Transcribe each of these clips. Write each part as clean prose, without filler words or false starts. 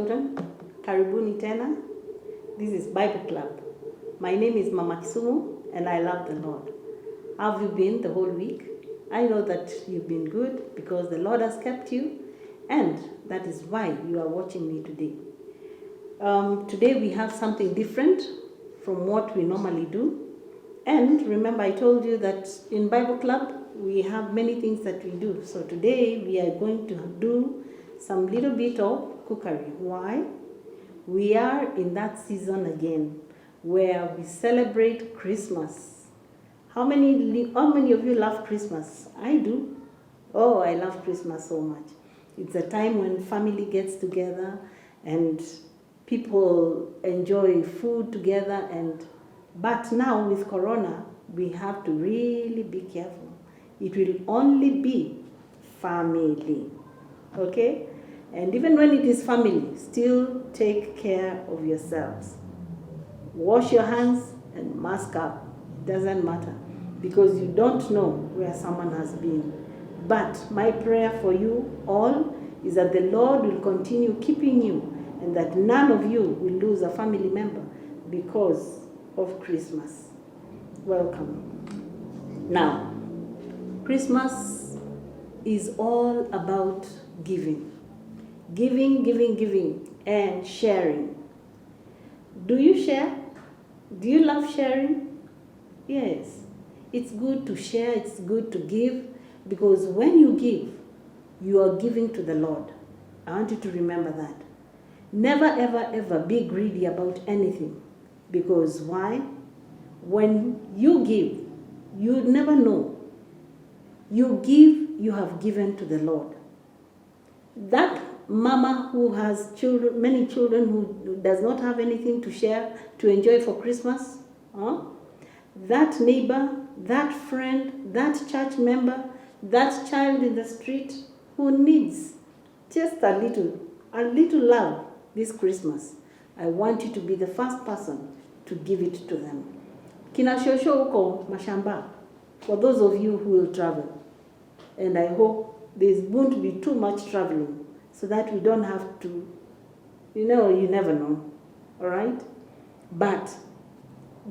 children, karibuni tena. This is Bible Club. My name is Mama Kisumu and I love the Lord. How have you been the whole week? I know that you've been good because the Lord has kept you, and that is why you are watching me today. Today we have something different from what we normally do. And remember, I told you that in Bible Club we have many things that we do. So today we are going to do some little bit of cookery. Why? We are in that season again where we celebrate Christmas. How many of you love Christmas? I do. Oh, I love Christmas so much. It's a time when family gets together and people enjoy food together, but now with Corona, we have to really be careful. It will only be family, okay? And even when it is family, still take care of yourselves. Wash your hands and mask up. It doesn't matter because you don't know where someone has been. But my prayer for you all is that the Lord will continue keeping you and that none of you will lose a family member because of Christmas. Welcome. Now, Christmas is all about giving. Giving, and sharing. Do you share? Do you love sharing? Yes. It's good to share, it's good to give, because when you give, you are giving to the Lord. I want you to remember that. Never, ever be greedy about anything. Because why? When you give, you never know. You give, you have given to the Lord. That mama who has children, many children who does not have anything to share, to enjoy for Christmas, that neighbor, that friend, that church member, that child in the street who needs just a little love this Christmas, I want you to be the first person to give it to them. Kina shosho uko mashamba, for those of you who will travel. And I hope there won't be too much traveling so that we don't have to, you never know, all right? But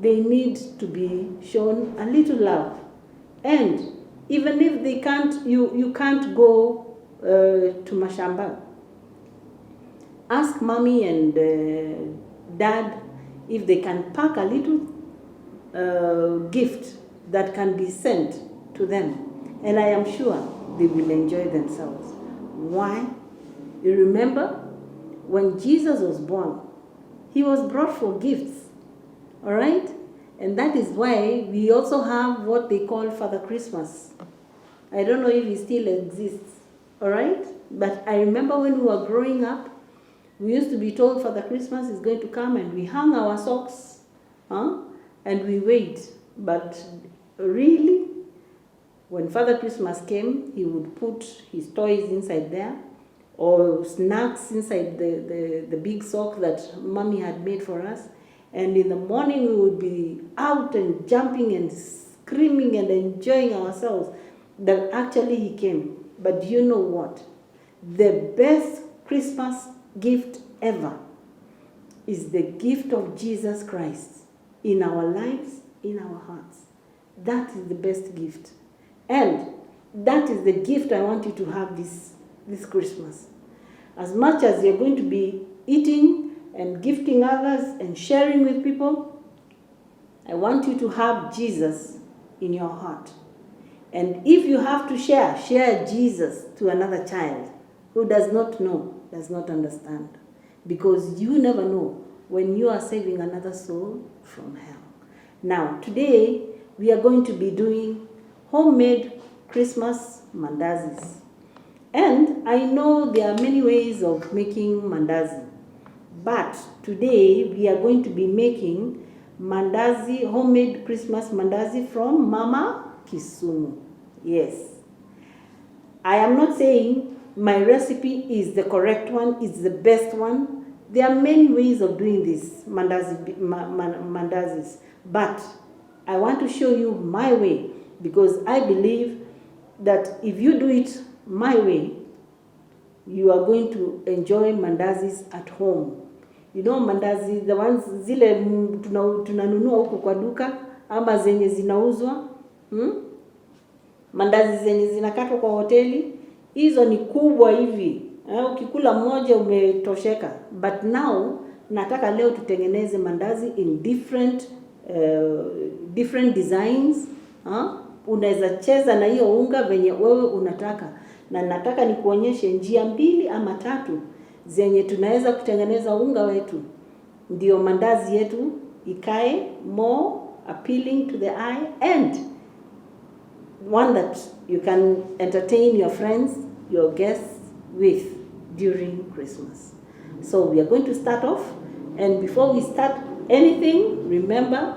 they need to be shown a little love. And even if they can't, you can't go to mashamba, ask mommy and dad if they can pack a little gift that can be sent to them. And I am sure they will enjoy themselves. Why? You remember when Jesus was born, he was brought for gifts. All right? And that is why we also have what they call Father Christmas. I don't know if it still exists. All right? But I remember when we were growing up, we used to be told Father Christmas is going to come, and we hung our socks, and we wait. But really, when Father Christmas came, he would put his toys inside there, or snacks inside the big sock that mommy had made for us. And in the morning we would be out and jumping and screaming and enjoying ourselves that actually he came. But you know what? The best Christmas gift ever is the gift of Jesus Christ in our lives, in our hearts. That is the best gift. And that is the gift I want you to have this Christmas. As much as you're going to be eating and gifting others and sharing with people, I want you to have Jesus in your heart. And if you have to share Jesus to another child who does not know, does not understand. Because you never know when you are saving another soul from hell. Now, today we are going to be doing homemade Christmas mandazis. And I know there are many ways of making mandazi. But today we are going to be making mandazi, homemade Christmas mandazi from Mama Kisumu. Yes. I am not saying my recipe is the correct one, it's the best one. There are many ways of doing this mandazis. But I want to show you my way, because I believe that if you do it my way, you are going to enjoy mandazis at home. You know mandazi, the ones zile tunanunua huko kwa duka ama zenye zinauzwa, mandazi zenye zinakatwa kwa hoteli, hizo ni kubwa hivi. Ukikula moja umetosheka. But now nataka leo tutengeneze mandazi in different designs. Unaweza cheza na hiyo unga venye wewe unataka. Na nataka nikuonyeshe njia 2 ama 3 zenye tunaweza kutengeneza unga wetu ndio mandazi yetu ikae more appealing to the eye and one that you can entertain your friends, your guests with during Christmas. So we are going to start off, and before we start anything, remember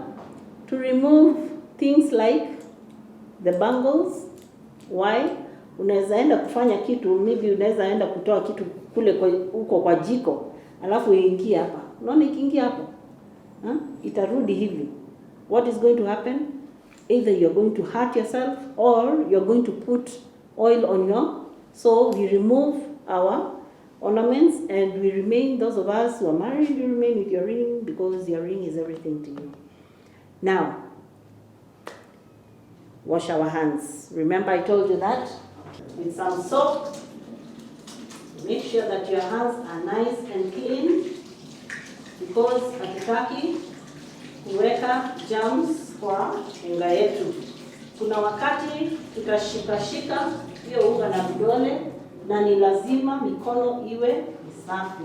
to remove things like the bangles. Why? Unaweza enda kufanya kitu, maybe unaweza enda kutoa kitu kule huko kwa jiko, alafu iingie hapa. Unaona ikiingia hapo? Itarudi hivi. What is going to happen? Either you're going to hurt yourself or you're going to put oil on your. So we remove our ornaments and we remain, those of us who are married, you remain with your ring because your ring is everything to you. Now, wash our hands. Remember I told you that? With some soap. Make sure that your hands are nice and clean because hatutaki kuweka germs kwa unga yetu. Kuna wakati tutashika hiyo unga na vidole na ni lazima mikono iwe safi.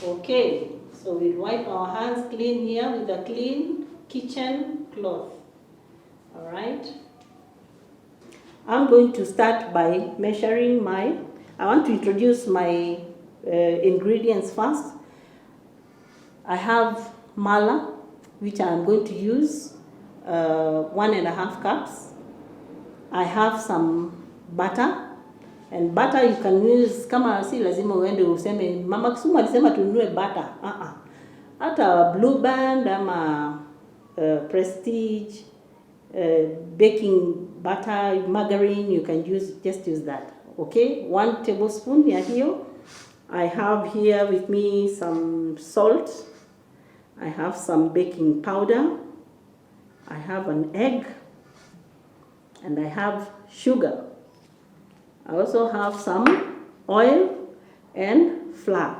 Okay, so we'll wipe our hands clean here with a clean kitchen cloth. All right. I'm going to start by measuring I want to introduce my ingredients first. I have mala, which I'm going to use 1.5 cups. I have some butter, and butter you can use, kama si lazima uende useme Mama Kisumu alisema tununue butter. Hata Blue Band ama Prestige, baking butter, margarine, you can just use that. Okay, 1 tablespoon ya hiyo. I have here with me some salt. I have some baking powder. I have an egg. And I have sugar. I also have some oil and flour.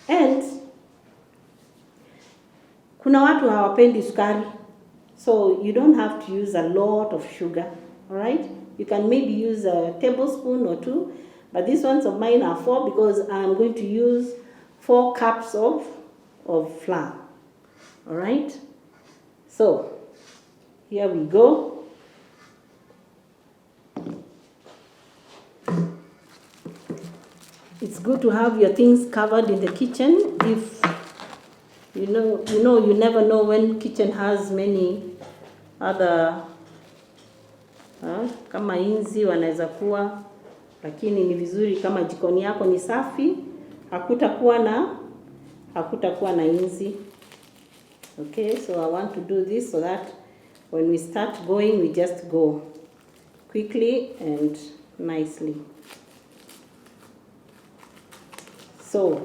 And kuna watu hawapendi sukari. So you don't have to use a lot of sugar. All right? You can maybe use a tablespoon or 2, but these ones of mine are 4 because I'm going to use 4 cups of flour. All right? So, here we go. It's good to have your things covered in the kitchen. If you never know when kitchen has many other kama inzi wanaweza kuwa, lakini ni vizuri kama jikoni yako ni safi, hakutakuwa na inzi. Okay, so I want to do this so that when we start going, we just go quickly and nicely. So,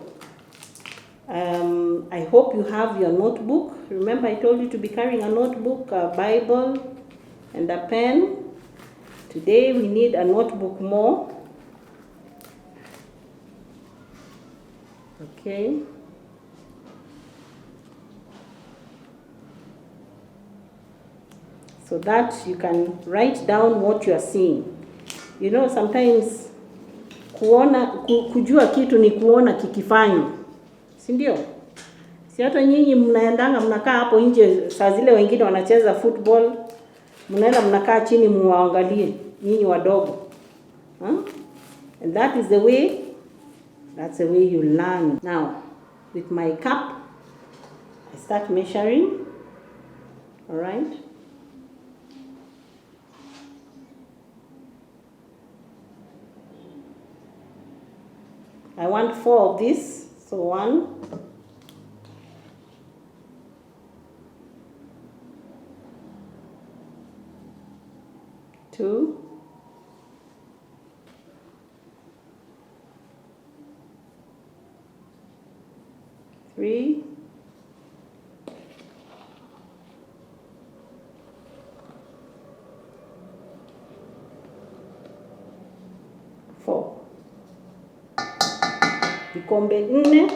I hope you have your notebook. Remember I told you to be carrying a notebook, a Bible, and a pen. Today we need a notebook more. Okay. So that you can write down what you are seeing. You know, sometimes kujua kitu ni kuona kikifanywa. Si ndio? Si hata nyinyi mnaendanga mnakaa hapo nje saa zile wengine wanacheza football, mnaenda mnakaa chini muangalie nyinyi wadogo. And that's the way you learn. Now, with my cup, I start measuring. All right? I want 4 of this. So 1, 2, vikombe 4,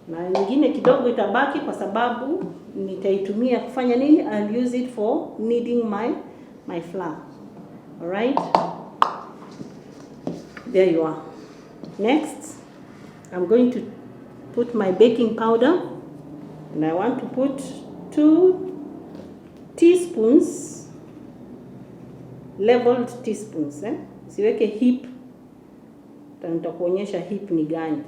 na nyingine kidogo itabaki kwa sababu nitaitumia kufanya nini? I'll use it for kneading my flour. All right, there you are. Next, I'm going to put my baking powder, and I want to put 2 teaspoons, leveled teaspoons. Siweke heap, nitakuonyesha heap ni gani.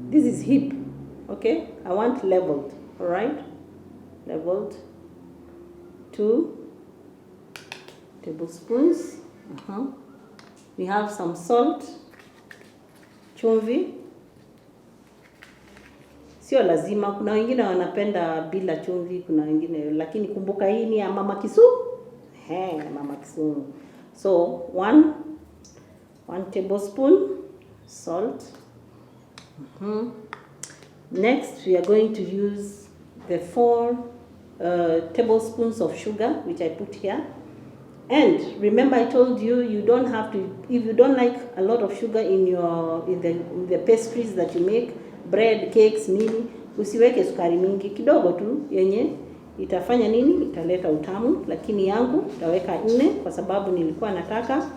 This is heap, okay? I want leveled, all right? Leveled. 2 tablespoons. We have some salt, chumvi. Sio lazima, kuna wengine wanapenda bila chumvi, kuna wengine, lakini kumbuka hii ni ya Mama Kisumu. Mama Kisumu. So 1 tablespoon salt. Next, we are going to use the 4 tablespoons of sugar, which I put here. And remember, I told you, you don't have to, if you don't like a lot of sugar in the pastries that you make, bread, cakes, nini, usiweke sukari mingi, kidogo tu yenye itafanya nini? Italeta utamu. Lakini yangu nitaweka 4 kwa sababu nilikuwa nataka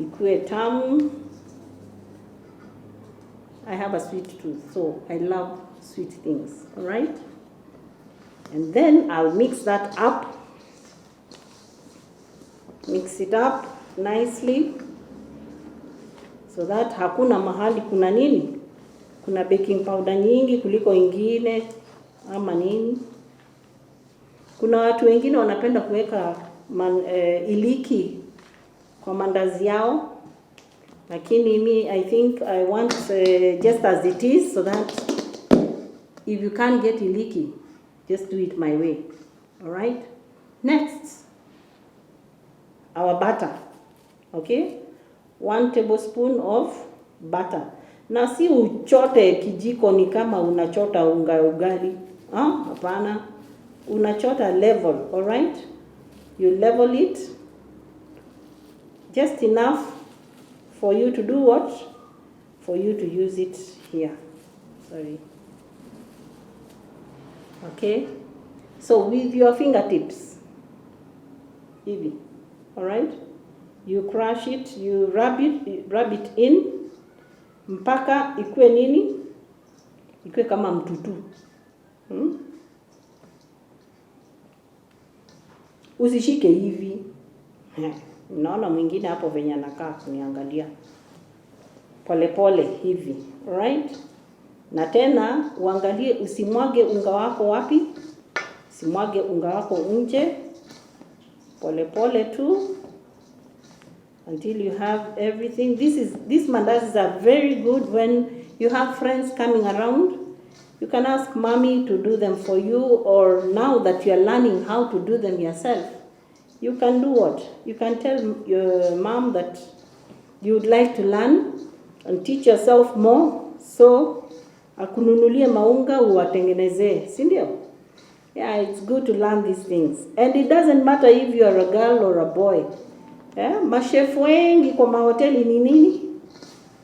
ikuwe tamu. I have a sweet tooth, so I love sweet things, all right? And then I'll mix that up. Mix it up nicely so that hakuna mahali kuna nini? Kuna baking powder nyingi kuliko ingine ama nini. Kuna watu wengine wanapenda kuweka iliki kwa mandazi yao. Lakini me, I think I want just as it is, so that if you can't get iliki, just do it my way. All right? Next, our butter. Okay? 1 tablespoon of butter. Na si uchote kijiko ni kama unachota unga ugali. Hapana. Unachota level, all right? You level it just enough for you to do what? For you to use it here. Sorry. Okay? So with your fingertips, hivi, all right? You crush it, you rub it in, mpaka ikue nini? Ikue kama mtutu. Usishike hivi. Naona mwingine hapo venye anakaa kuniangalia. Pole pole hivi, right? Na tena uangalie usimwage unga wako wapi? Usimwage unga wako nje. Pole pole tu until you have everything. These mandazis are very good when you have friends coming around. You can ask mommy to do them for you, or now that you are learning how to do them yourself, you can do what? You can tell your mom that you would like to learn and teach yourself more, so akununulie maunga uwatengenezee, si ndio? Yeah, it's good to learn these things. And it doesn't matter if you are a girl or a boy. Mashefu wengi kwa mahoteli ni nini?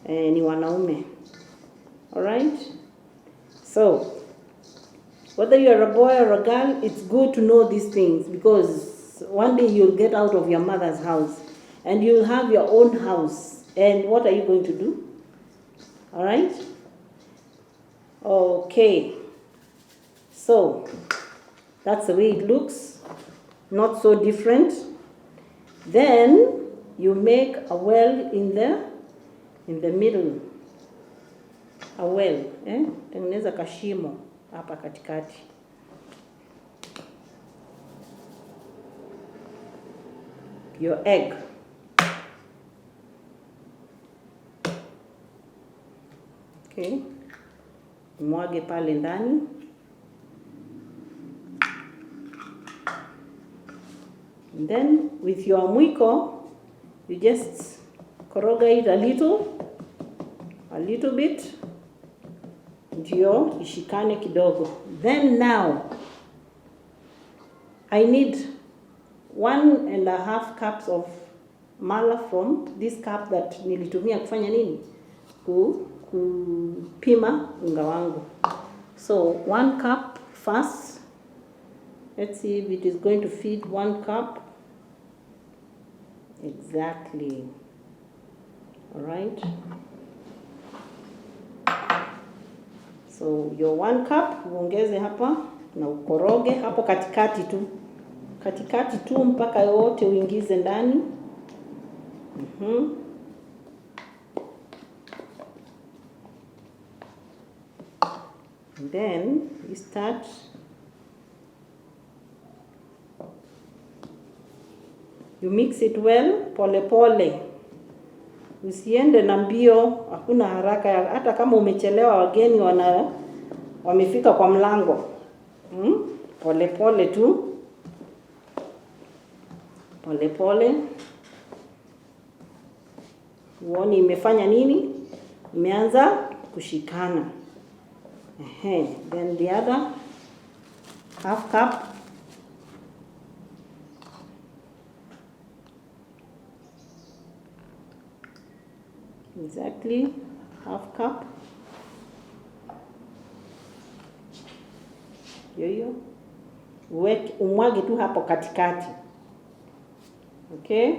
Ni wanaume. All right? So, whether you are a boy or a girl, it's good to know these things, because one day you'll get out of your mother's house and you'll have your own house. And what are you going to do? All right? Okay. So, that's the way it looks. Not so different. Then you make a well in the middle. A well, tengeneza kashimo hapa katikati. Your egg. Okay. Mwage pale ndani. And then with your mwiko, you just koroga it a little bit, ndio ishikane kidogo. Then now, I need 1.5 cups of mala from this cup that nilitumia kufanya nini? Kupima unga wangu. So 1 cup first. Let's see if it is going to feed 1 cup. Exactly. All right. So your 1 cup uongeze hapa na ukoroge hapo katikati tu. Katikati tu mpaka yote uingize ndani. And then you start you mix it well, pole pole. Usiende na mbio, hakuna haraka. Hata kama umechelewa, wageni wamefika kwa mlango. Pole pole tu. Pole pole. Uone imefanya nini? Imeanza kushikana. Then the other half cup. Exactly, half cup. Yoyo. Umwage tu hapo katikati. Okay?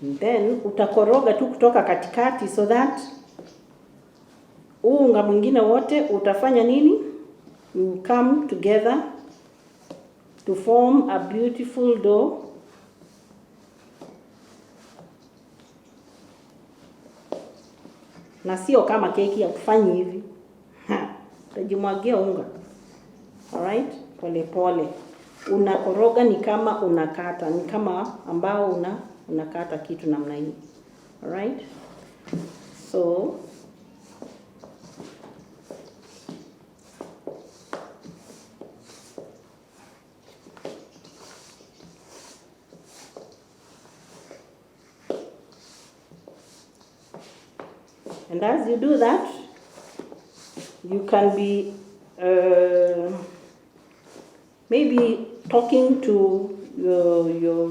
And then utakoroga tu kutoka katikati so that unga mwingine wote utafanya nini? You come together to form a beautiful dough. Na sio kama keki ya kufanya hivi. Utajimwagia unga. Alright? Pole pole. Unakoroga ni kama unakata, ni kama ambao unakata kitu namna hii. Alright? So and as you do that, you can be maybe talking to your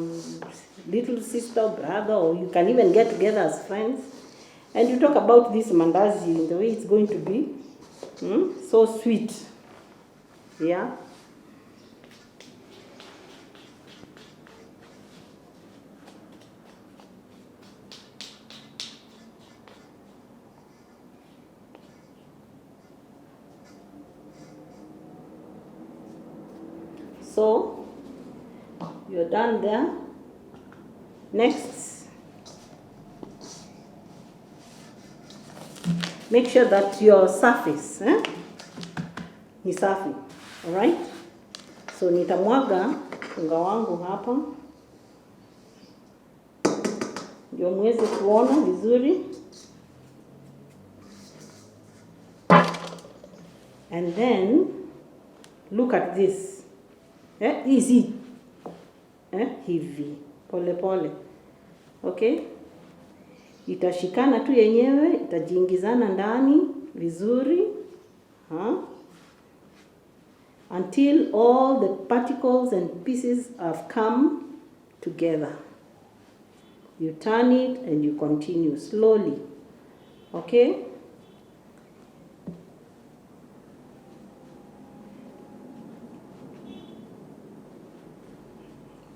little sister, brother, or you can even get together as friends and you talk about this mandazi, the way it's going to be. So sweet. Yeah. So you're done there. Next, make sure that your surface ni safi. Alright? So nitamwaga unga wangu hapa ndio muweze kuona vizuri. And then look at this. Easy. Hivi. Pole pole. Okay? Itashikana tu yenyewe, itajiingizana ndani vizuri. Until all the particles and pieces have come together. You turn it and you continue slowly. Okay?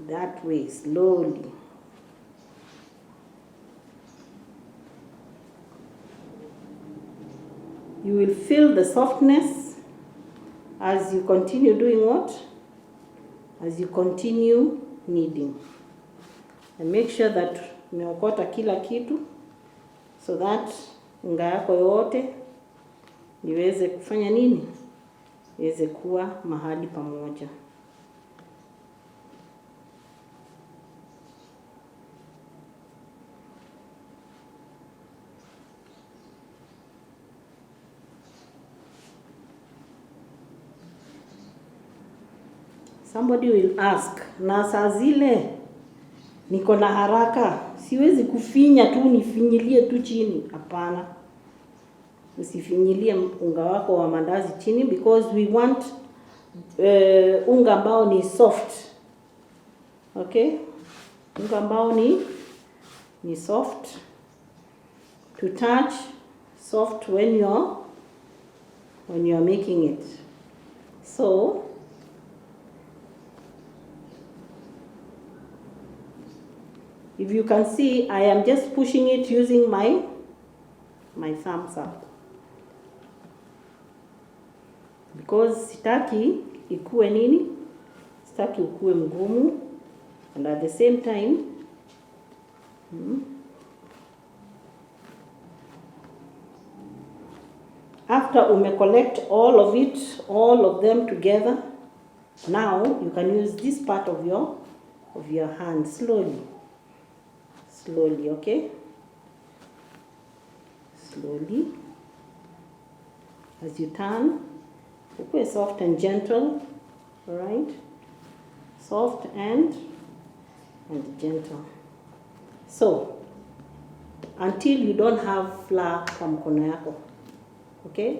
That way, slowly. You will feel the softness as you continue doing what? As you continue kneading. And make sure that umeokota kila kitu so that unga yako yote iweze kufanya nini? Iweze kuwa mahali pamoja. Somebody will ask, na saa zile niko na haraka, siwezi kufinya tu nifinyilie tu chini. Hapana. Usifinyilie unga wako wa mandazi chini, because we want unga ambao ni soft. Okay? Unga ambao ni soft, to touch, soft when you're making it. So if you can see, I am just pushing it using my thumbs up, because sitaki ikue nini, sitaki ukue mgumu, and at the same time after collect all of them together, now you can use this part of your hand slowly, okay? Slowly, as you turn, okay, soft and gentle, all right? Soft and gentle. So until you don't have flour kwa mkono yako, okay?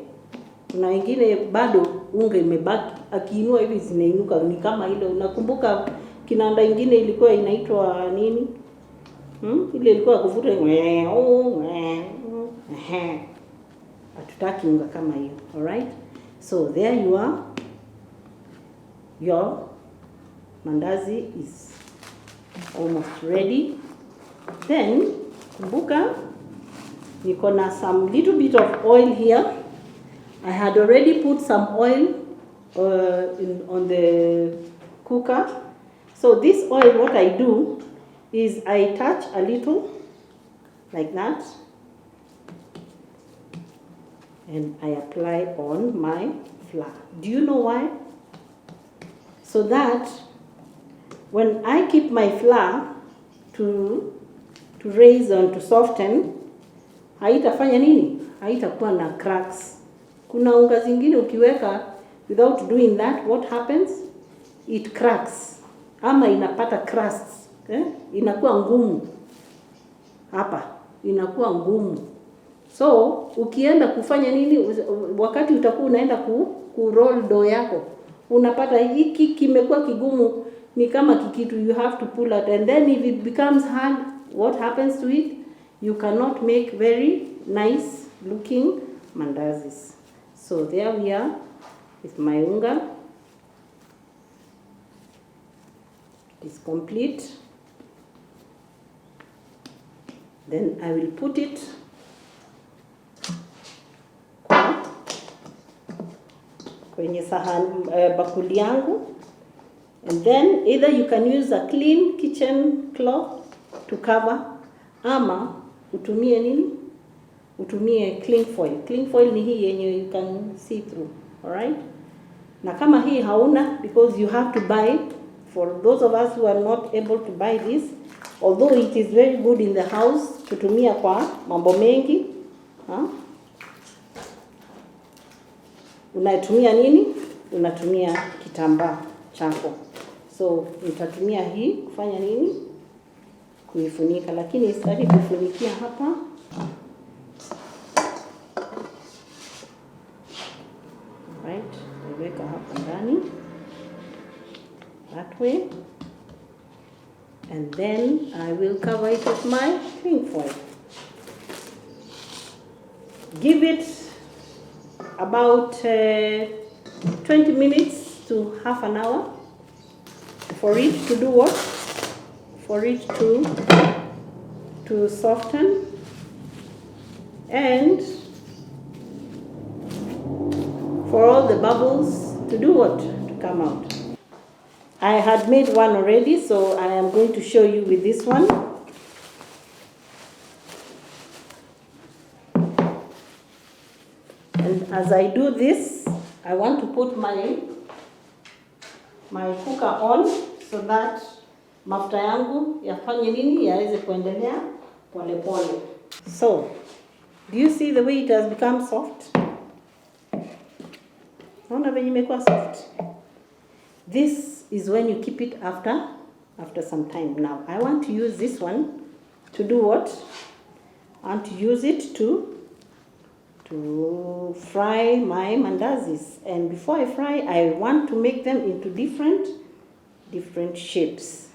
Kuna wengine bado unga imebaki, akiinua hivi zinainuka, ni kama ile, unakumbuka kinanda ingine ilikuwa inaitwa nini? Ile ilikuwa kuvuta hatutaki unga kama hiyo. All right? So there you are. Your mandazi is almost ready. Then kumbuka, niko na some little bit of oil here. I had already put some oil on the cooker. So this oil, what I do is I touch a little like that, and I apply on my flour. Do you know why? So that when I keep my flour to raise and to soften, haitafanya nini? Haitakuwa na cracks. Kuna unga zingine ukiweka without doing that, what happens? It cracks. Ama inapata crusts. Inakuwa ngumu. Hapa inakuwa ngumu. So ukienda kufanya nini, wakati utakuwa unaenda ku roll dough yako, unapata hiki kimekuwa kigumu, ni kama kikitu, you have to pull out, and then if it becomes hard, what happens to it? You cannot make very nice looking mandazis. So there we are with my unga. It is complete. Then I will put it kwenye sahani, bakuli yangu, and then either you can use a clean kitchen cloth to cover, ama utumie nini? Utumie cling foil. Cling foil ni hii yenye you can see through, all right? Na kama hii hauna, because you have to buy, for those of us who are not able to buy this, although it is very good in the house kutumia kwa mambo mengi, unatumia nini? Unatumia kitambaa chako. So nitatumia hii kufanya nini? Kuifunika, lakini sitaki kufunikia hapa. Right, niweka hapa ndani that way, and then I will cover it with my cling foil. Give it about 20 minutes to half an hour for it to do what? For it to soften and for all the bubbles to do what? To come out. I had made one already, so I am going to show you with this one. And as I do this, I want to put my cooker on so that mafuta yangu yafanye nini, yaweze kuendelea pole pole. So, do you see the way it has become soft? Naona venye imekuwa soft. This is when you keep it after some time. Now, I want to use this one to do what? I want to use it to to fry my mandazis. And before I fry, I want to make them into different shapes.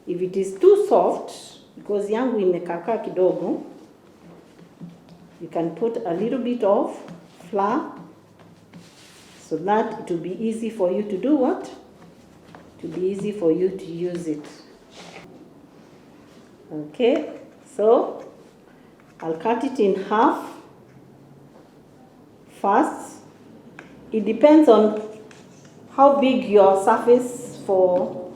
If it is too soft, because yangu imekaka kidogo, you can put a little bit of flour so that it will be easy for you to do what? To be easy for you to use it. Okay, so I'll cut it in half first. It depends on how big your surface for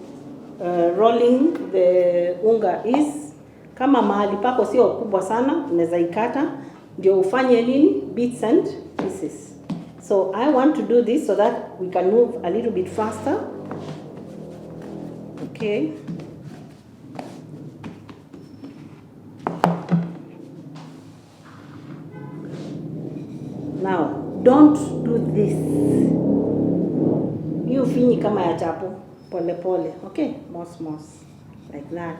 rolling the unga is. Kama mahali pako sio kubwa sana, unaweza ikata ndio ufanye nini? Bits and pieces. So I want to do this so that we can move a little bit faster. Okay. Now, don't do this. You fini kama ya chapo, pole pole, okay? Mos, like that.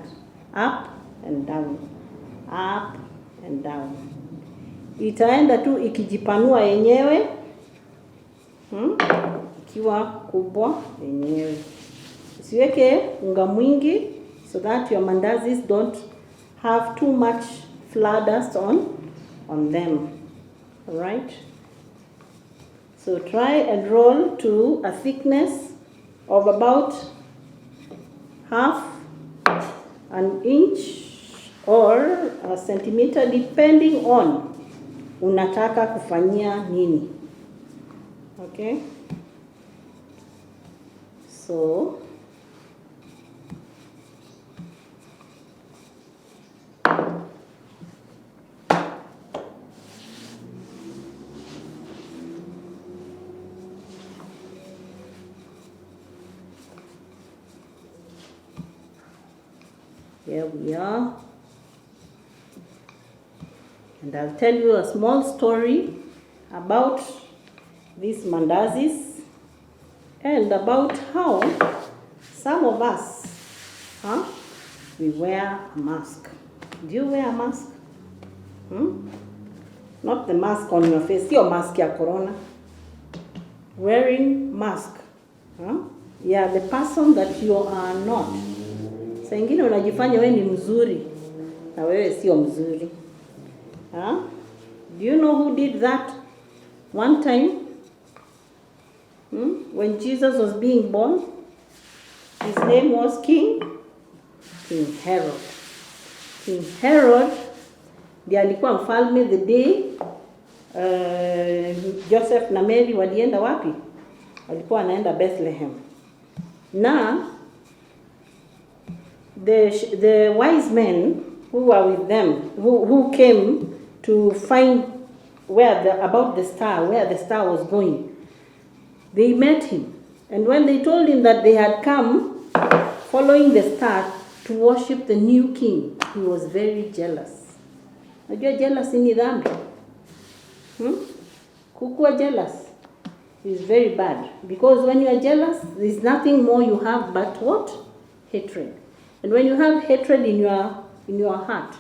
Up and down, up and down. Itaenda tu ikijipanua yenyewe, ikiwa kubwa yenyewe. Usiweke unga mwingi so that your mandazis don't have too much flour dust on them. All right? So try and roll to a thickness of about half an inch or a centimeter, depending on unataka kufanyia nini. Okay? So here we are. And I'll tell you a small story about these mandazis and about how some of us, we wear a mask. Do you wear a mask? Not the mask on your face, your mask ya corona. Wearing mask. Yeah, the person that you are not. Saa ingine unajifanya wewe ni mzuri na wewe sio mzuri. Do you know who did that one time? When Jesus was being born, his name was King Herod. King Herod ndiye alikuwa mfalme the day Joseph na Mary walienda wapi? Walikuwa wanaenda Bethlehem. Na the wise men who were with them, who came to find about the star, where the star was going, they met him. And when they told him that they had come following the star to worship the new king, he was very jealous. Unajua jealous ni dhambi? Kukuwa jealous is very bad. Because when you are jealous, there's nothing more you have but what? Hatred. And when you have hatred in your heart,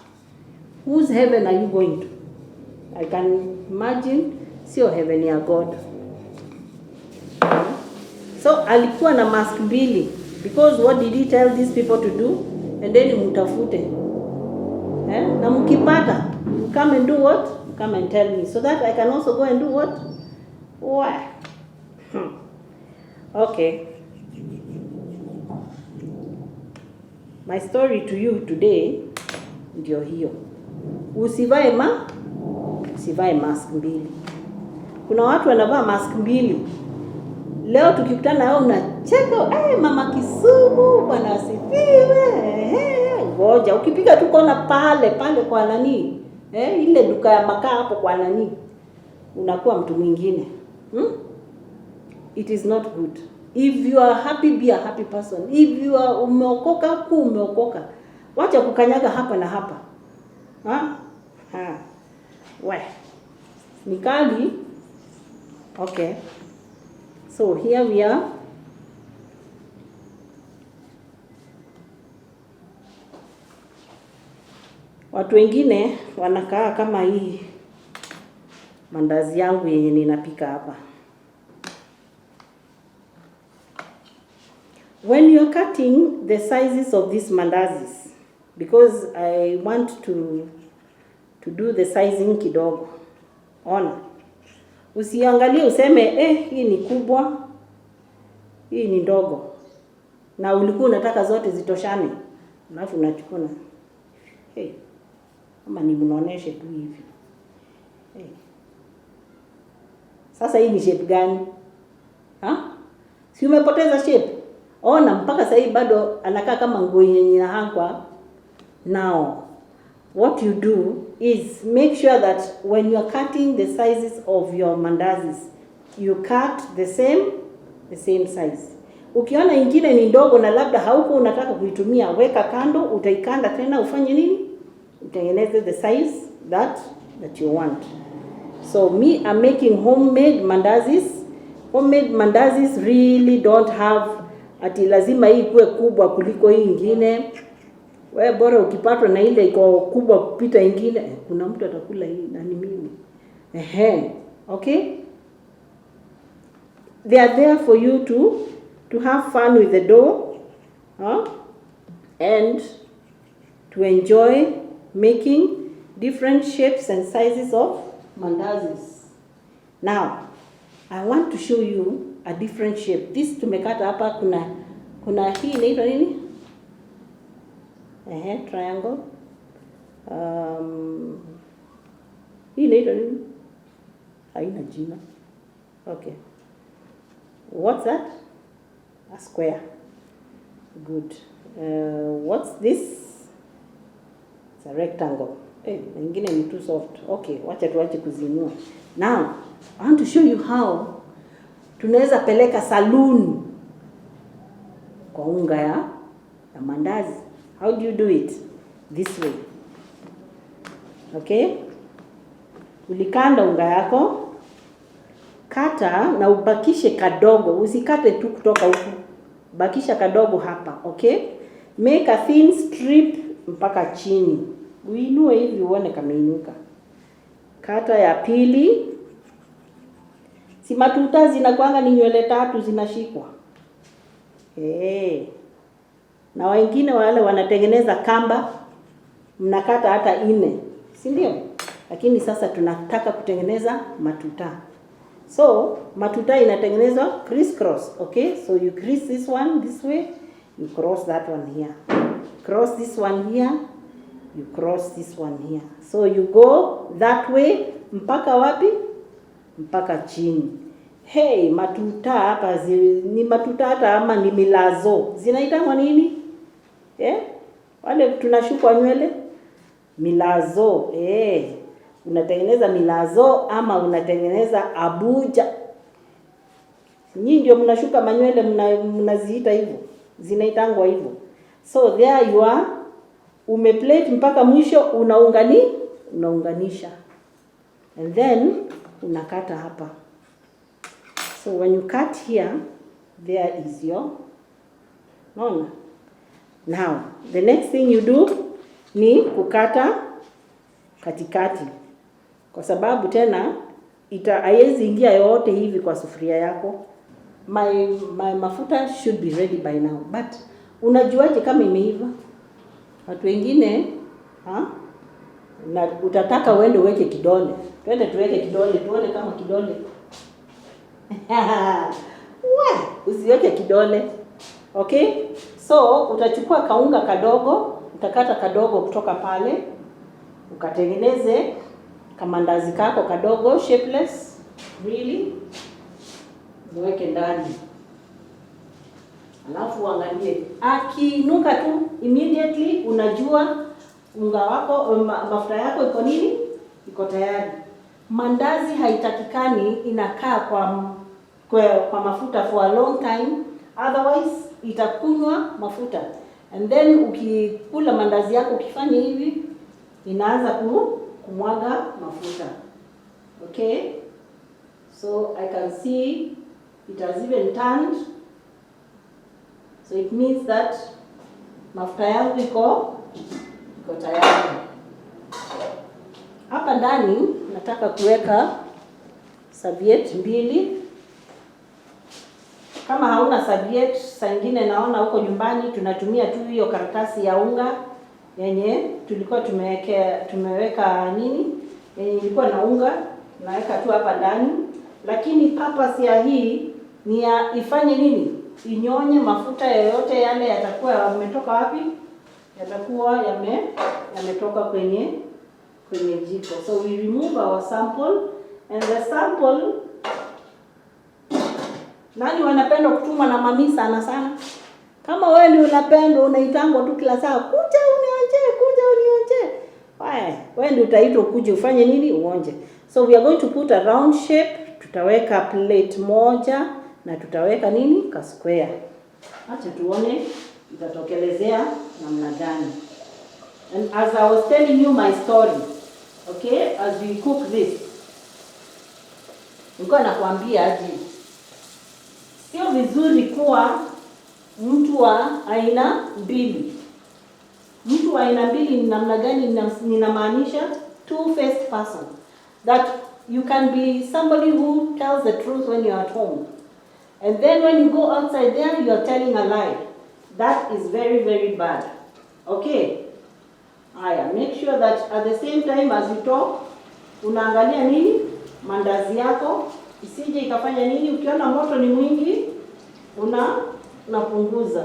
whose heaven are you going to? I can imagine, sio heaven ya God. So alikuwa na mask mbili, because what did he tell these people to do? And then mutafute. Na mkipata, come and do what? Come and tell me, so that I can also go and do what? Why? Okay. My story to you today ndio hiyo. Usivae mask mbili. Kuna watu wanavaa mask mbili. Leo tukikutana nao unacheka, mama Kisumu, bwana asifiwe. Ngoja ukipiga tu kona pale kwa nani? Ile duka ya makaa hapo kwa nani? Unakuwa mtu mwingine. It is not good. If you are happy, be a happy person. If you are umeokoka, wacha kukanyaga hapa na hapa. Nikali. Okay. So here we are. Watu wengine wanakaa kama hii. mandazi yangu yenye ninapika hapa. When you're cutting the sizes of these mandazis, because I want to do the sizing kidogo. Ona. Usiangalie useme hii ni kubwa, hii ni ndogo. Na ulikuwa unataka zote zitoshane. Alafu unachukua. Kama ni mnaoneshe tu hivi. Sasa hii ni shape gani? Si umepoteza shape? Ona mpaka sasa hivi bado anakaa kama nguo yenye inahangwa. Now, what you do is make sure that when you are cutting the sizes of your mandazis, you cut the same size. Ukiona ingine ni ndogo na labda hauko unataka kuitumia, weka kando, utaikanda tena ufanye nini? Utengeneze the size that you want. So me, I'm making homemade mandazis. Homemade mandazis really don't have ati lazima hii kuwe kubwa kuliko hii ingine. Wewe bora ukipatwa na ile iko kubwa kupita ingine, kuna mtu atakula hii na ni mimi. Okay? They are there for you to have fun with the dough, and to enjoy making different shapes and sizes of mandazis. Now, I want to show you a different shape. This tumekata hapa kuna hii inaitwa nini? Triangle. Hii inaitwa nini? Haina jina. Okay. What's that? A square. Good. What's this? It's a rectangle. Ingine ni too soft. Okay, wacha tuache kuzinua. Now, I want to show you how tunaweza peleka saloon kwa unga ya mandazi. How do you do it? This way. Okay? Ulikanda unga yako, kata na ubakishe kadogo. Usikate tu kutoka huku. Bakisha kadogo hapa, okay? Make a thin strip mpaka chini. Uinue hivi uone kama inuka. Kata ya pili. Si matuta zinakuanga ni nywele 3 zinashikwa. Na wengine wale wanatengeneza kamba, mnakata hata 4, si ndio? Lakini sasa tunataka kutengeneza matuta. So, matuta inatengenezwa criss-cross, okay? So you crease this one this way, you cross that one here. Cross this one here, you cross this one here. So you go that way mpaka wapi? Mpaka chini. Matuta hapa ni matuta hata ama ni milazo. Zinaitwa nini? Wale tunashukwa nywele milazo. Unatengeneza milazo ama unatengeneza abuja. Nyinyi ndio mnashuka manywele mnaziita hivyo. Zinaitangwa hivyo. So there you are. Umeplate mpaka mwisho unaunganisha. And then unakata hapa. So when you cut here, there is your nona. Now, the next thing you do ni kukata katikati. Kwa sababu tena haiwezi ingia yote hivi kwa sufuria yako. My mafuta should be ready by now. But unajuaje kama imeiva? Watu wengine na utataka uende uweke kidole. Twende tuweke kidole tuone kama kidole. Usiweke kidole. Okay? So utachukua kaunga kadogo, utakata kadogo kutoka pale, ukatengeneze kamandazi kako kadogo, shapeless, really. Uweke ndani. Alafu uangalie. Akiinuka tu immediately unajua unga wako mafuta yako iko nini? Iko tayari. Mandazi haitakikani inakaa kwa mafuta for a long time, otherwise itakunywa mafuta. And then ukikula mandazi yako ukifanya hivi inaanza kumwaga mafuta. Okay? So I can see it has even turned. So it means that mafuta yangu iko tayari. Hapa ndani nataka kuweka serviette mbili. Kama hauna serviette, saa nyingine naona huko nyumbani tunatumia tu hiyo karatasi ya unga yenye tulikuwa tumeweka nini? Yenye ilikuwa na unga, naweka tu hapa ndani. Lakini purpose ya hii ni ya ifanye nini? Inyonye mafuta yoyote yale yatakuwa yametoka wapi? Yatakuwa yametoka kwenye jiko. So we remove our sample, and the sample, nani wanapenda kutumwa na mami sana sana? Kama wewe ni unapenda unaitangwa tu kila saa, kuja unionje. Wewe ndio utaitwa ukuje ufanye nini? Uonje. So we are going to put a round shape. Tutaweka plate moja na tutaweka nini? Ka square. Acha tuone itatokelezea namna gani. And as I was telling you my story, okay, as we cook this, nilikuwa nakwambia aje, sio vizuri kuwa mtu wa aina mbili. Mtu wa aina mbili ni namna gani? Ninamaanisha two-faced person. That you can be somebody who tells the truth when you're at home, and then when you go outside there, you are telling a lie. That is very, very bad. Okay? Haya, make sure that at the same time as you talk, unaangalia nini? Mandazi yako isije ikafanya nini? Ukiona moto ni mwingi, unapunguza.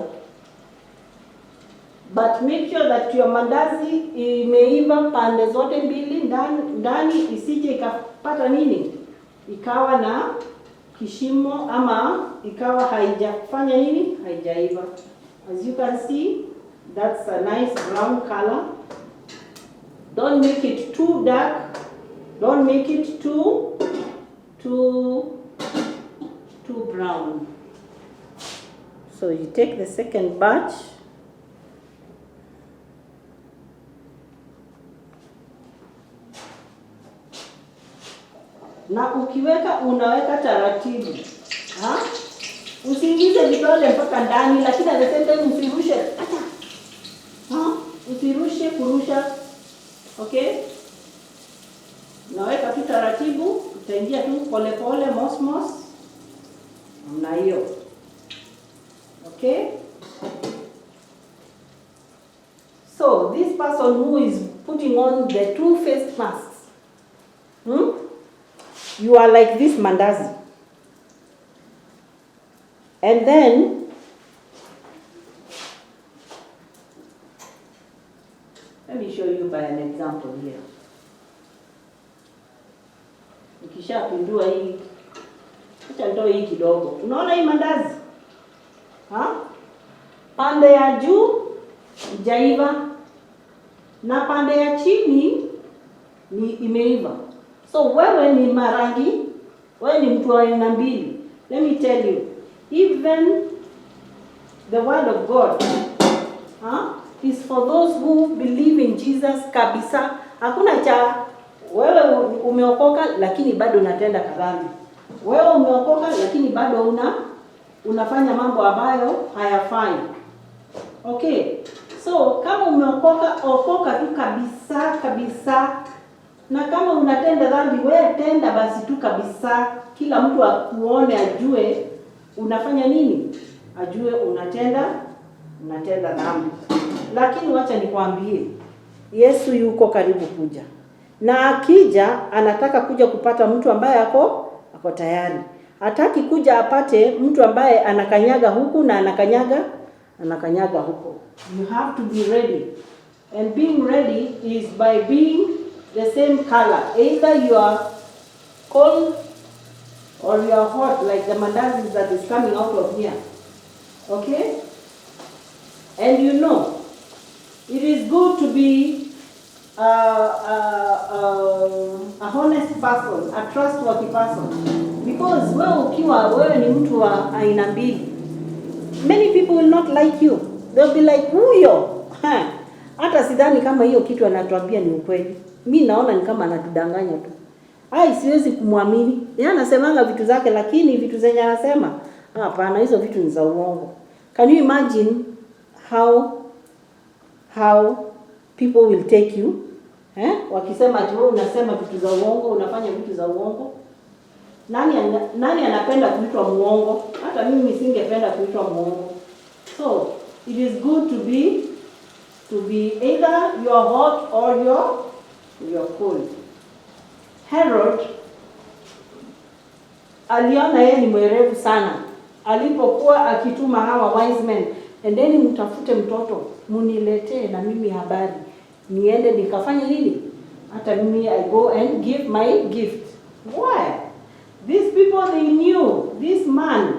But make sure that your mandazi imeiva pande zote mbili, ndani isije ikapata nini? Ikawa na kishimo ama ikawa haijafanya nini? Haijaiva. As you can see, that's a nice brown color. Don't make it too dark. Don't make it too brown. So you take the second batch. Na ukiweka unaweka taratibu. Usiingize vidole mpaka ndani, lakini at the same time usirushe. Usirushe kurusha. Okay? Naweka tu taratibu, utaingia tu pole pole, mos. Namna hiyo. Okay? So, this person who is putting on the two-faced masks, you are like this mandazi. And then, let me show you by an example here. Ukishapindua hii, acha nitoe hii kidogo. Unaona hii mandazi? Pande ya juu hijaiva na pande ya chini ni imeiva. So wewe ni marangi, wewe ni mtu wa aina mbili. Let me tell you, even the word of God is for those who believe in Jesus kabisa. Hakuna cha wewe umeokoka lakini bado unatenda kadhambi. Wewe umeokoka lakini bado unafanya mambo ambayo hayafai. Okay. So kama umeokoka, okoka tu kabisa. Na kama unatenda dhambi, wewe tenda basi tu kabisa. Kila mtu akuone, ajue unafanya nini? Ajue unatenda dhambi. Lakini wacha nikwambie, Yesu yuko karibu kuja. Na akija, anataka kuja kupata mtu ambaye ako tayari. Hataki kuja apate mtu ambaye anakanyaga huku na anakanyaga huko. You have to be ready. And being ready is by being the same color. Either you are cold or you are hot, like the mandazi that is coming out of here. Okay? And you know, it is good to be a honest person, a trustworthy person. Because wewe ni mtu wa aina mbili. Many people will not like you. They'll be like, huyo. Hata sidhani kama hiyo kitu anatuambia ni ukweli. Mimi naona ni kama anatudanganya tu. Siwezi kumwamini. Yeye anasemanga vitu zake, lakini vitu zenye anasema, hapana, hizo vitu ni za uongo. Can you imagine how people will take you? Wakisema ati wewe unasema vitu za uongo, unafanya vitu za uongo. Nani anapenda kuitwa muongo? Hata mimi singependa kuitwa muongo. So it is good to be either you are hot or you are cold. Herod aliona yeye ni mwerevu sana alipokuwa akituma hawa wise men, endeni mtafute mtoto muniletee na mimi habari niende nikafanye nini, hata mimi I go and give my gift. Why? These people, they knew this man,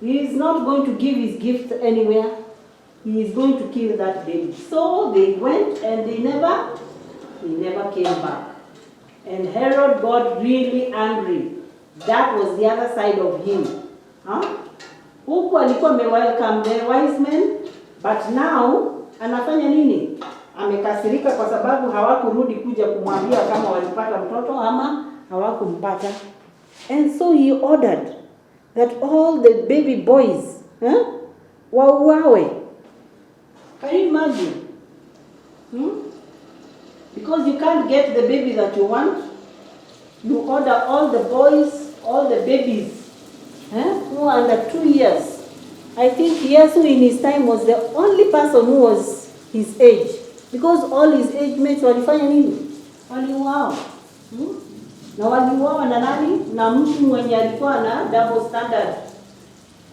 he is not going to give his gift anywhere. He is going to kill that baby. So they went and they never came back. And Herod got really angry. That was the other side of him. Huku alikuwa welcome the wise men, but now anafanya nini? Amekasirika kwa sababu hawakurudi kuja kumwambia kama walipata mtoto ama hawakumpata. And so he ordered that all the baby boys wauawe. Can you imagine? Because you can't get the baby that you want, you order all the boys, all the babies who are under 2 years. I think Yesu in his time was the only person who was his age, because all his age mates walifanya nini? Waliuawa. Na waliuawa na nani? Na mtu mwenye alikuwa na double standard.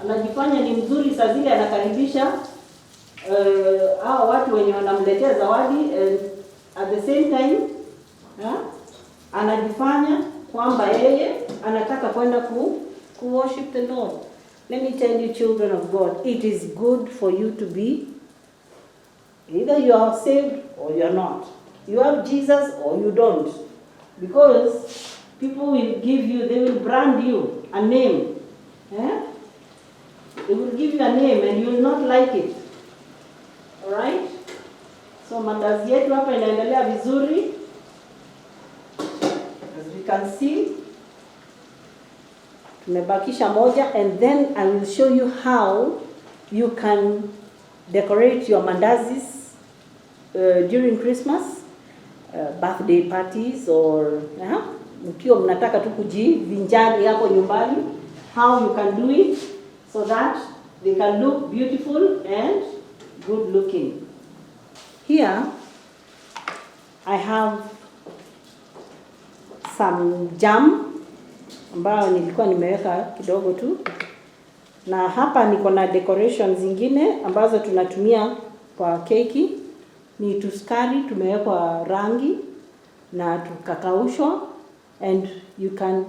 Anajifanya ni mzuri, saa zile anakaribisha hao watu wenye wanamletea zawadi, at the same time anajifanya kwamba yeye anataka kwenda ku worship the Lord. Let me tell you, children of God, it is good for you to be, either you are saved or you are not. You have Jesus or you don't. Because people will give you, they will brand you a name. They will give you a name and you will not like it. Alright? So mandazi yetu hapa inaendelea vizuri. As we can see, tumebakisha moja, and then I will show you how you can decorate your mandazis during Christmas, birthday parties, or mkiwa mnataka tu kujivinjari hapo nyumbani, how you can do it so that they can look beautiful and good looking. Here I have some jam ambayo nilikuwa nimeweka kidogo tu, na hapa niko na decorations zingine ambazo tunatumia kwa keki. Ni tuskari tumewekwa rangi na tukakaushwa, and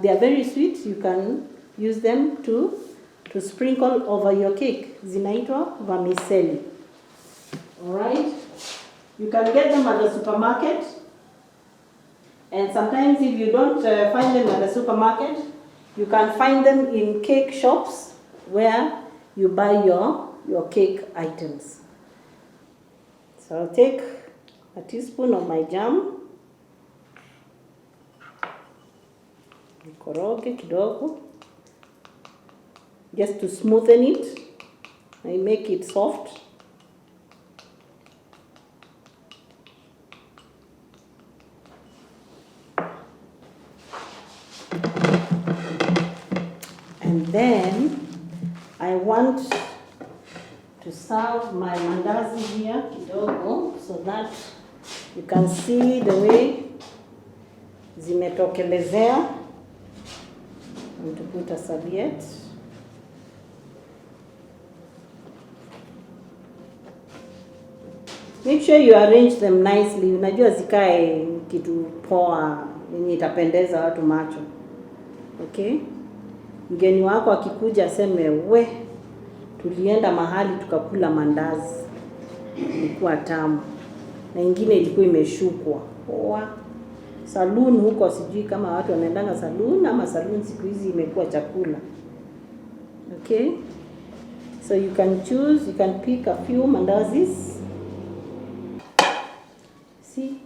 they are very sweet. You can use them to sprinkle over your cake. Zinaitwa vermicelli. Alright? You can get them at the supermarket, and sometimes if you don't find them at the supermarket, you can find them in cake shops where you buy your cake items. So I'll take a teaspoon of my jam, nikoroge kidogo, just to smoothen it and make it soft. And then I want to serve my mandazi here kidogo so that you can see the way zimetokelezea. I'm going to put a serviette. Make sure you arrange them nicely. Unajua zikae kitu poa yenye itapendeza watu macho. Okay? Mgeni wako akikuja aseme, we, tulienda mahali tukakula mandazi, ilikuwa tamu, na ingine ilikuwa imeshukwa. Saloon huko sijui kama watu wanaendanga saloon, ama saloon siku hizi imekuwa chakula. Okay? So you can choose, you can pick a few mandazis. See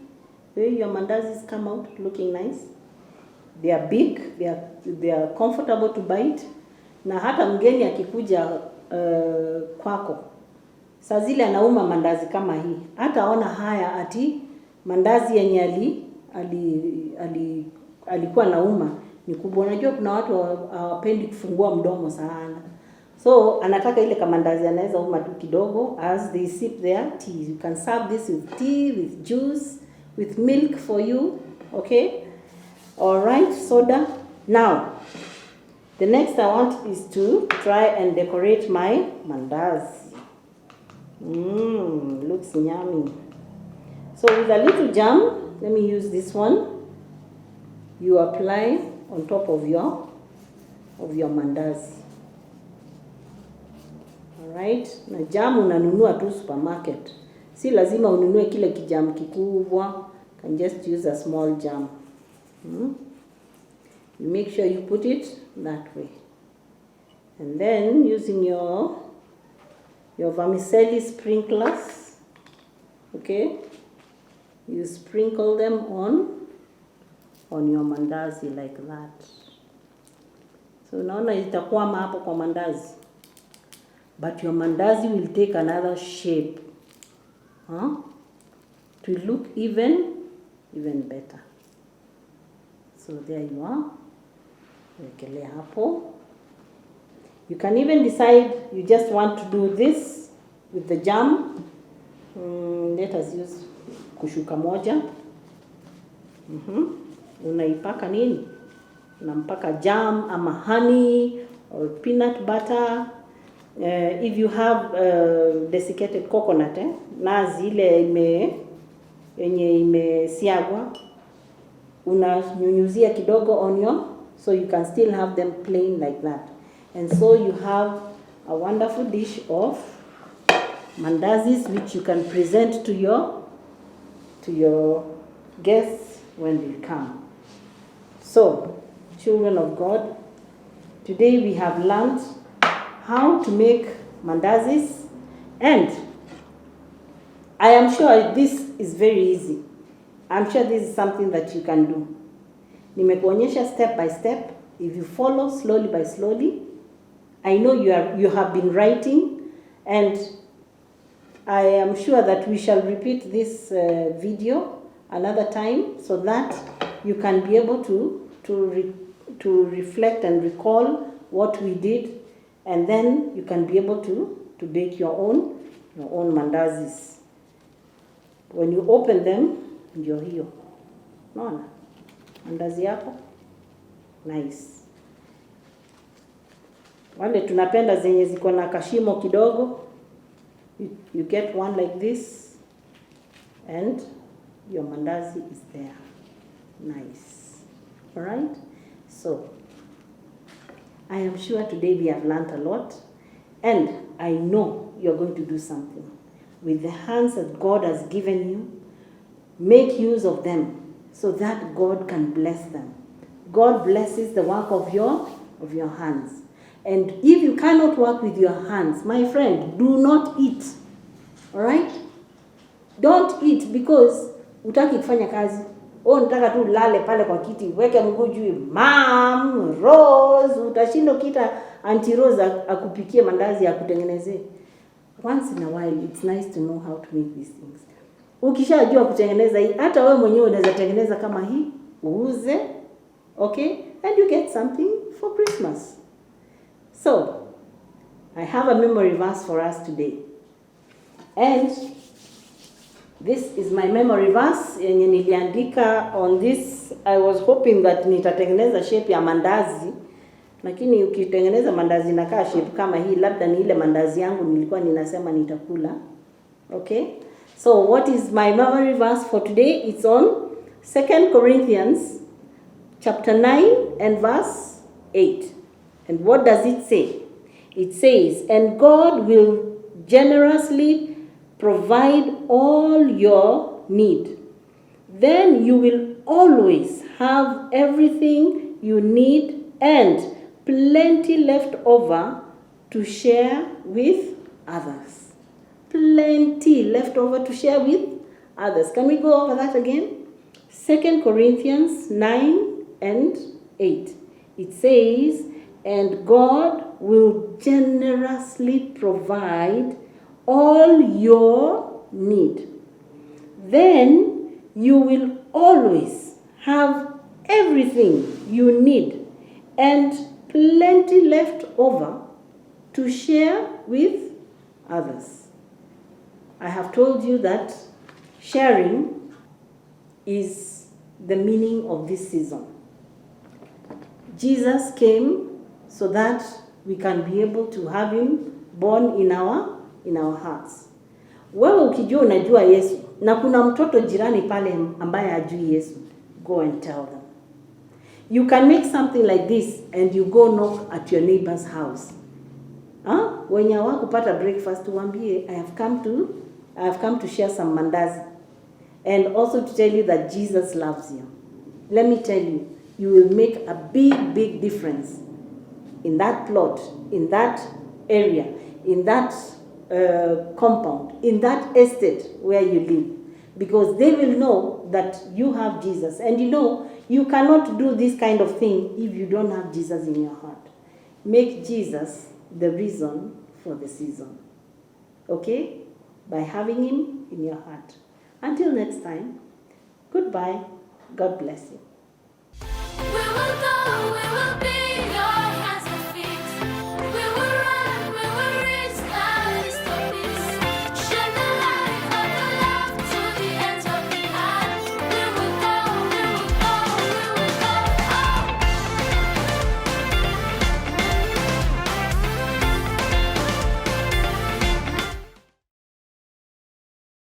the way your mandazis come out looking nice. They are big, they are comfortable to bite. Na hata mgeni akikuja kwako, saa zile anauma mandazi kama hii, hata ona haya ati mandazi yenye alikuwa nauma ni kubwa. Unajua kuna watu hawapendi kufungua mdomo sana. So anataka ile kamandazi anaweza uma tu kidogo as they sip their tea. You can serve this with tea, with juice, with milk for you. Okay? All right, soda. Now, the next I want is to try and decorate my mandazi. Looks yummy. So with a little jam, let me use this one. You apply on top of your mandazi. Alright, na jam unanunua tu supermarket. Si lazima ununue kile kijam kikubwa. You can just use a small jam. You make sure you put it that way. And then using your vermicelli sprinklers, okay, you sprinkle them on your mandazi like that. So unaona itakwama hapo kwa mandazi. But your mandazi will take another shape. To look even better. So there you are. Wekelea hapo. You can even decide you just want to do this with the jam. Let us use kushuka moja. Unaipaka nini? Unampaka jam ama honey or peanut butter. If you have desiccated coconut, nazi ile yenye imesiagwa, unanyunyuzia kidogo on your, so you can still have them plain like that. And so you have a wonderful dish of mandazis which you can present to your guests when they come. So, children of God, today we have learned how to make mandazis, and I am sure this is very easy. I'm sure this is something that you can do. Nimekuonyesha step by step. If you follow slowly by slowly, I know you have been writing, and I am sure that we shall repeat this video another time so that you can be able to reflect and recall what we did, and then you can be able to bake your own mandazis. When you open them, ndio hiyo. Unaona? Mandazi yako nice. Wale tunapenda zenye ziko na kashimo kidogo, you get one like this and your mandazi is there. Nice. All right? So I am sure today we have learned a lot, and I know you're going to do something with the hands that God has given you. Make use of them so that God can bless them. God blesses the work of your hands. And if you cannot work with your hands, my friend, do not eat. All right? Don't eat because utaki kufanya kazi. Unataka tu lale pale kwa kiti, weke mguu juu, Mom, Rose, utashinda kita Auntie Rose akupikie mandazi akutengenezee. Once in a while, it's nice to know how to make these things. Ukishajua kutengeneza hii, hata wewe mwenyewe unaweza tengeneza kama hii, uuze, okay? And you get something for Christmas. So, I have a memory verse for us today. And this is my memory verse yenye niliandika on this. I was hoping that nitatengeneza shape ya mandazi. Lakini ukitengeneza mandazi inakaa shape kama hii, labda ni ile mandazi yangu nilikuwa ninasema nitakula. Okay? So what is my memory verse for today? It's on 2 Corinthians chapter 9 and verse 8. And what does it say? It says, "And God will generously provide all your need. Then you will always have everything you need and plenty left over to share with others." Plenty left over to share with others. Can we go over that again? 2 Corinthians 9 and 8. It says, "And God will generously provide all your need. Then you will always have everything you need and plenty left over to share with others. I have told you that sharing is the meaning of this season. Jesus came so that we can be able to have him born in our hearts. Wewe ukijua unajua Yesu na kuna mtoto jirani pale ambaye hajui Yesu, go and tell them. You can make something like this and you go knock at your neighbor's house. When you want kupata breakfast, uambie, I have come to share some mandazi and also to tell you that Jesus loves you. Let me tell you, you will make a big difference in that plot, in that area, in that compound, in that estate where you live. Because they will know that you have Jesus. And you know, you cannot do this kind of thing if you don't have Jesus in your heart. Make Jesus the reason for the season. Okay? By having him in your heart. Until next time, goodbye. God bless you. We will go, we will be your